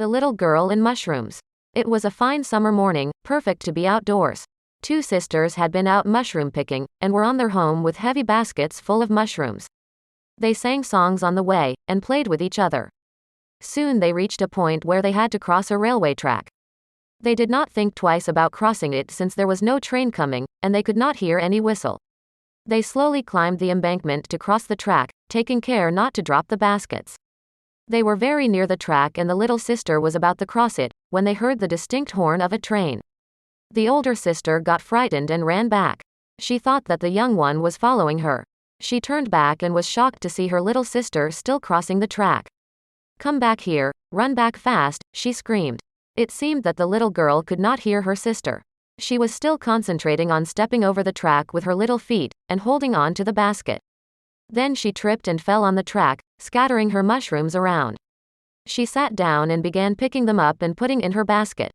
The little girl in mushrooms. It was a fine summer morning, perfect to be outdoors. Two sisters had been out mushroom picking, and were on their home with heavy baskets full of mushrooms. They sang songs on the way, and played with each other. Soon they reached a point where they had to cross a railway track. They did not think twice about crossing it since there was no train coming, and they could not hear any whistle. They slowly climbed the embankment to cross the track, taking care not to drop the baskets. They were very near the track and the little sister was about to cross it, when they heard the distinct horn of a train. The older sister got frightened and ran back. She thought that the young one was following her. She turned back and was shocked to see her little sister still crossing the track. "Come back here, run back fast," she screamed. It seemed that the little girl could not hear her sister. She was still concentrating on stepping over the track with her little feet, and holding on to the basket. Then she tripped and fell on the track, scattering her mushrooms around. She sat down and began picking them up and putting in her basket.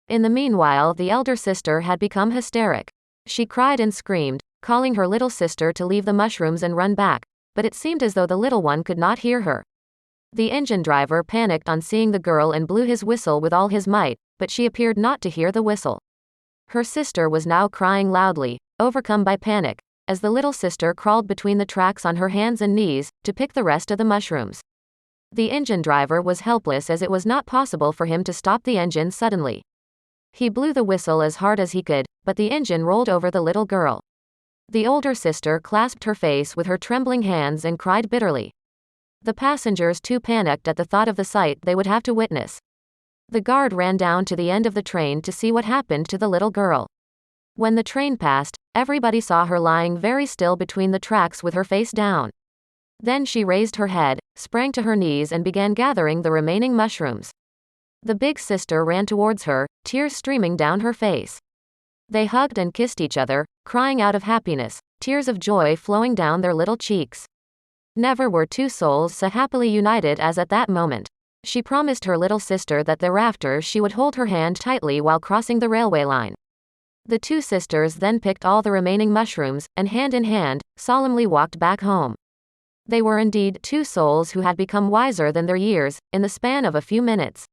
In the meanwhile, the elder sister had become hysteric. She cried and screamed, calling her little sister to leave the mushrooms and run back, but it seemed as though the little one could not hear her. The engine driver panicked on seeing the girl and blew his whistle with all his might, but she appeared not to hear the whistle. Her sister was now crying loudly, overcome by panic, as the little sister crawled between the tracks on her hands and knees, to pick the rest of the mushrooms. The engine driver was helpless as it was not possible for him to stop the engine suddenly. He blew the whistle as hard as he could, but the engine rolled over the little girl. The older sister clasped her face with her trembling hands and cried bitterly. The passengers too panicked at the thought of the sight they would have to witness. The guard ran down to the end of the train to see what happened to the little girl. When the train passed, everybody saw her lying very still between the tracks with her face down. Then she raised her head, sprang to her knees and began gathering the remaining mushrooms. The big sister ran towards her, tears streaming down her face. They hugged and kissed each other, crying out of happiness, tears of joy flowing down their little cheeks. Never were two souls so happily united as at that moment. She promised her little sister that thereafter she would hold her hand tightly while crossing the railway line. The two sisters then picked all the remaining mushrooms, and hand in hand, solemnly walked back home. They were indeed two souls who had become wiser than their years, in the span of a few minutes.